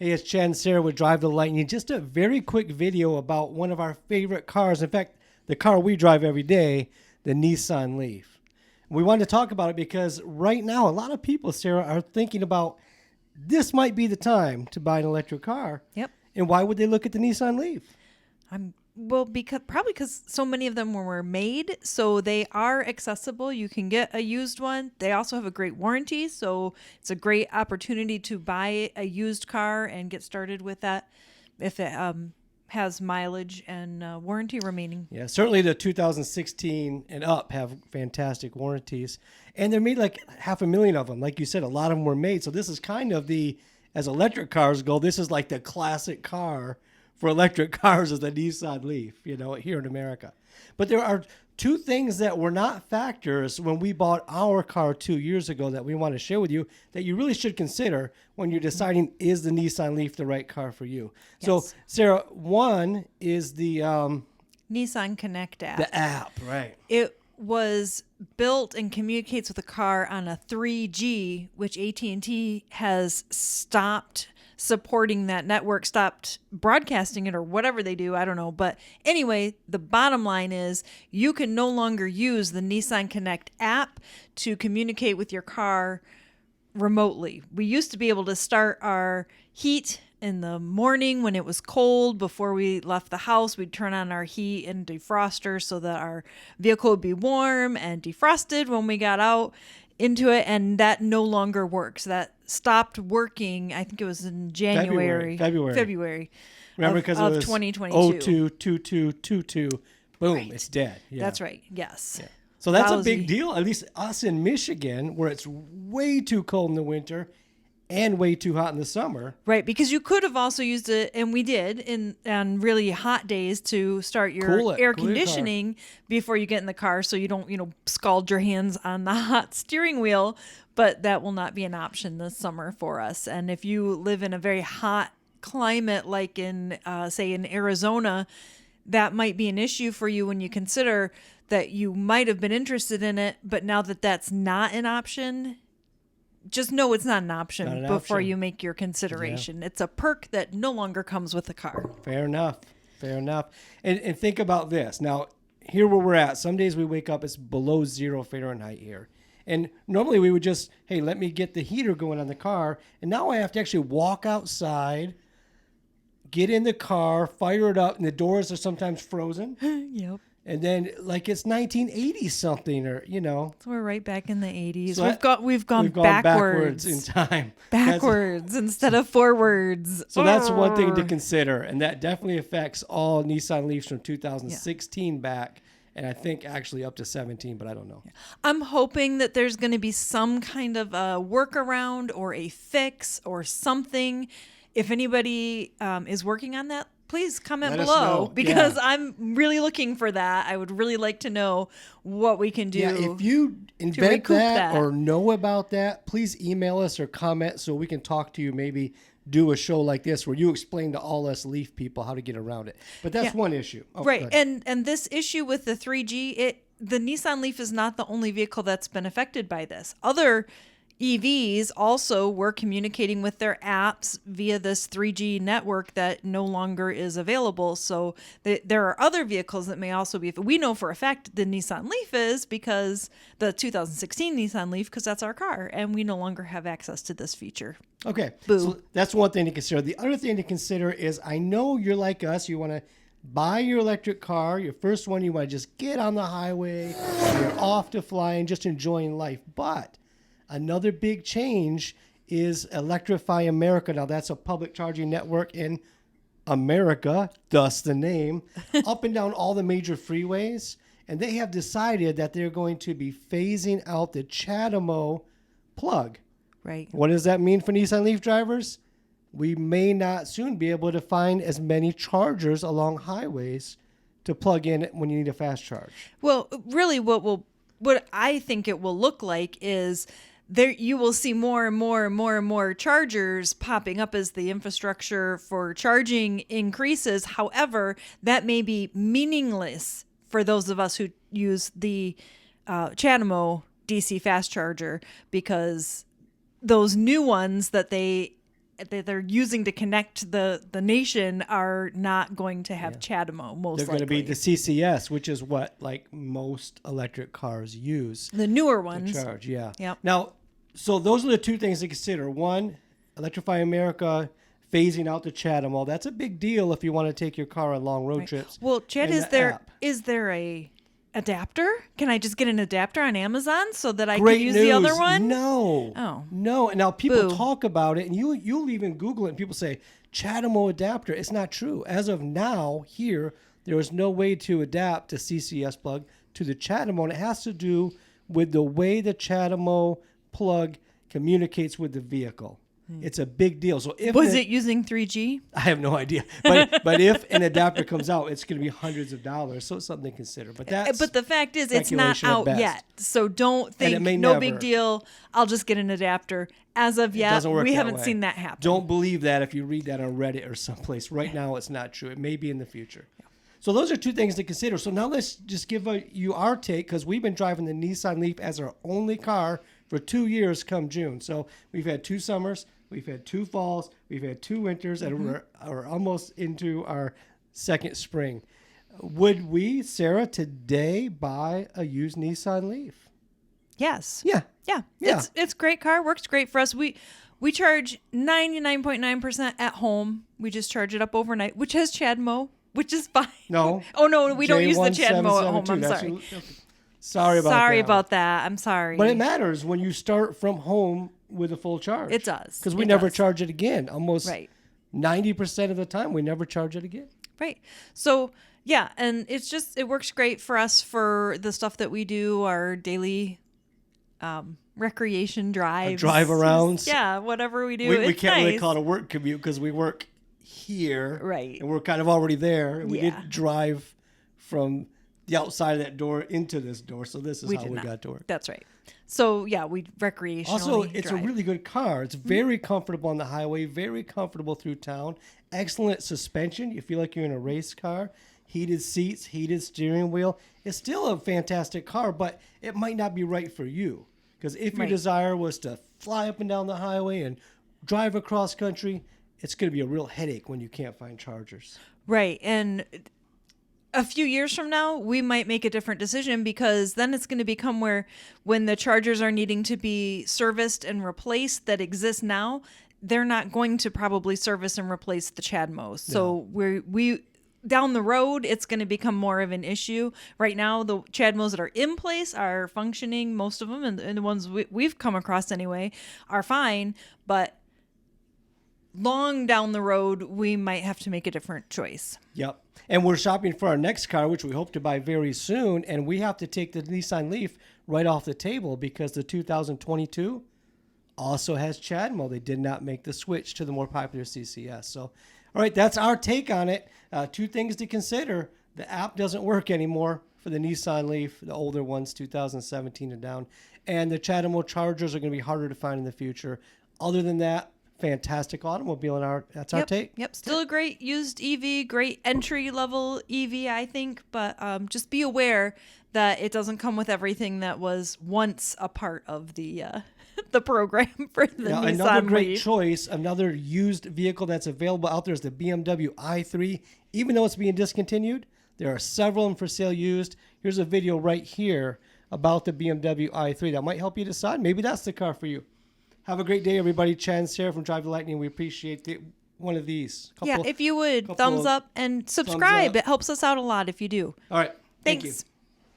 Hey, it's Chad and Sarah with Drive the Lightning. Just a very quick video about one of our favorite cars. In fact, the car we drive every day, the Nissan Leaf. We wanted to talk about it because right now, a lot of people, Sarah, are thinking about this might be the time to buy an electric car. Yep. And why would they look at the Nissan Leaf? Because so many of them were made, so they are accessible. You can get a used one. They also have a great warranty, so it's a great opportunity to buy a used car and get started with that if it has mileage and warranty remaining. Yeah, certainly the 2016 and up have fantastic warranties, and they're made like 500,000 of them. Like you said, a lot of them were made. So this is kind of as electric cars go, this is like the classic car for electric cars is the Nissan Leaf, here in America. But there are two things that were not factors when we bought our car 2 years ago that we want to share with you that you really should consider when you're deciding is the Nissan Leaf the right car for you. Yes. So, Sarah, one is the Nissan Connect App. The app, right. It was built and communicates with the car on a 3G, which AT&T has stopped supporting that network, stopped broadcasting it or whatever they do. I don't know. But anyway, the bottom line is you can no longer use the Nissan Connect app to communicate with your car remotely. We used to be able to start our heat in the morning when it was cold. Before we left the house, we'd turn on our heat and defroster so that our vehicle would be warm and defrosted when we got out into it, and that no longer works. That stopped working. I think it was in February. Remember, because of it was 2022. 02/22/22. Boom, right. It's dead. Yeah. That's right. Yes. Yeah. So that's a big deal. At least us in Michigan, where it's way too cold in the winter and way too hot in the summer. Right, because you could have also used it, and we did, on really hot days to start your air conditioning before you get in the car so you don't, scald your hands on the hot steering wheel. But that will not be an option this summer for us. And if you live in a very hot climate like in, say, in Arizona, that might be an issue for you when you consider that you might have been interested in it, but now that that's not an option, just know it's not an option before you make your consideration. Yeah. It's a perk that no longer comes with the car. Fair enough. And think about this. Now, here where we're at, some days we wake up, it's below 0 Fahrenheit here. And normally we would just, hey, let me get the heater going on the car. And now I have to actually walk outside, get in the car, fire it up, and the doors are sometimes frozen. Yep. And then like it's 1980 something or, So we're right back in the 80s. So we've gone backwards in time. Backwards instead of forwards. So that's one thing to consider. And that definitely affects all Nissan Leafs from 2016 back. And I think actually up to 17, but I don't know. I'm hoping that there's going to be some kind of a workaround or a fix or something. If anybody is working on that, please comment below because I'm really looking for that. I would really like to know what we can do. Yeah, if you invent that or know about that, please email us or comment so we can talk to you, maybe do a show like this where you explain to all us Leaf people how to get around it. But that's one issue. Oh, right. And this issue with the 3G, the Nissan Leaf is not the only vehicle that's been affected by this. Other EVs also were communicating with their apps via this 3G network that no longer is available. So there are other vehicles that may also be. We know for a fact the Nissan Leaf is because the 2016 Nissan Leaf, because that's our car, and we no longer have access to this feature. Okay, Boo. So that's one thing to consider. The other thing to consider is I know you're like us. You want to buy your electric car, your first one. You want to just get on the highway. You're off to flying, just enjoying life. But another big change is Electrify America. Now, that's a public charging network in America, thus the name, up and down all the major freeways. And they have decided that they're going to be phasing out the CHAdeMO plug. Right. What does that mean for Nissan Leaf drivers? We may not soon be able to find as many chargers along highways to plug in when you need a fast charge. Well, really what I think it will look like is there you will see more and more and more and more chargers popping up as the infrastructure for charging increases. However, that may be meaningless for those of us who use the CHAdeMO DC fast charger, because those new ones that they that they're using to connect the nation are not going to have CHAdeMO. Most They're going to be the CCS, which is what like most electric cars use. the newer To ones. charge, yeah. Yep. Now, so those are the two things to consider. One, Electrify America phasing out the CHAdeMO. That's a big deal if you want to take your car on long road trips. Well, Chad, And is the there app. a adapter? Can I just get an adapter on Amazon so that I Great can use news. the other one? No. Oh. No. And now people Boo. talk about it, and you'll even Google it, and people say, CHAdeMO adapter. It's not true. As of now, here, there is no way to adapt a CCS plug to the CHAdeMO, and it has to do with the way the CHAdeMO plug communicates with the vehicle. It's a big deal. So if Was it using 3G? I have no idea. But if an adapter comes out, it's going to be hundreds of dollars. So it's something to consider. But The fact is, it's not speculation at out best. yet. So don't And it think, may no never. big deal, I'll just get an adapter. As of yet, doesn't work we that haven't way. seen that happen. Don't believe that if you read that on Reddit or someplace. Right now, it's not true. It may be in the future. So those are two things to consider. So now let's just give you our take, because we've been driving the Nissan Leaf as our only car for 2 years come June. So we've had 2 summers, we've had 2 falls, we've had 2 winters, and we're almost into our second spring. Would we, Sarah, today buy a used Nissan Leaf? Yes. Yeah. Yeah. Yeah. It's a great car. Works great for us. We charge 99.9% at home. We just charge it up overnight, which has CHAdeMO, which is fine. No. Oh, no, we don't use the CHAdeMO at home. J1772. I'm That's sorry. okay. Sorry about that. Sorry one. about that. I'm sorry. But it matters when you start from home with a full charge. It does. Because we It never does. charge it again. Almost Right. 90% of the time, we never charge it again. Right. So, yeah, and it works great for us for the stuff that we do, our daily recreation drives. drive-arounds. Yeah, whatever we do. We it's can't really nice. call it a work commute because we work here. Right. And we're kind of already there. And we Yeah. didn't drive from the outside of that door into this door. So this is how did we not. got to work. That's right. So, yeah, we recreationally Also, it's drive. a really good car. It's very comfortable on the highway, very comfortable through town. Excellent suspension. You feel like you're in a race car. Heated seats, heated steering wheel. It's still a fantastic car, but it might not be right for you. Because if your Right. desire was to fly up and down the highway and drive across country, it's going to be a real headache when you can't find chargers. Right. And a few years from now, we might make a different decision, because then it's going to become where when the chargers are needing to be serviced and replaced that exist now, they're not going to probably service and replace the CHAdeMO. So we down the road, it's going to become more of an issue. Right now, the CHAdeMOs that are in place are functioning, most of them, and the ones we've come across anyway, are fine. But long down the road, we might have to make a different choice. Yep. And we're shopping for our next car, which we hope to buy very soon. And we have to take the Nissan Leaf right off the table because the 2022 also has CHAdeMO. They did not make the switch to the more popular CCS. So, all right, that's our take on it. 2 things to consider. The app doesn't work anymore for the Nissan Leaf, the older ones, 2017 and down. And the CHAdeMO chargers are going to be harder to find in the future. Other than that, fantastic automobile, and that's our take. Yep, still a great used EV, great entry level EV, I think. But just be aware that it doesn't come with everything that was once a part of the the program for the Now, Nissan another great Leaf. choice, another used vehicle that's available out there is the BMW i3. Even though it's being discontinued, there are several of them for sale used. Here's a video right here about the BMW i3 that might help you decide. Maybe that's the car for you. Have a great day, everybody. Chad and Sarah from Drive the Lightning. We appreciate one of these. Yeah, if you would, couple thumbs of up and subscribe. up. It helps us out a lot if you do. All right. Thank Thanks. you.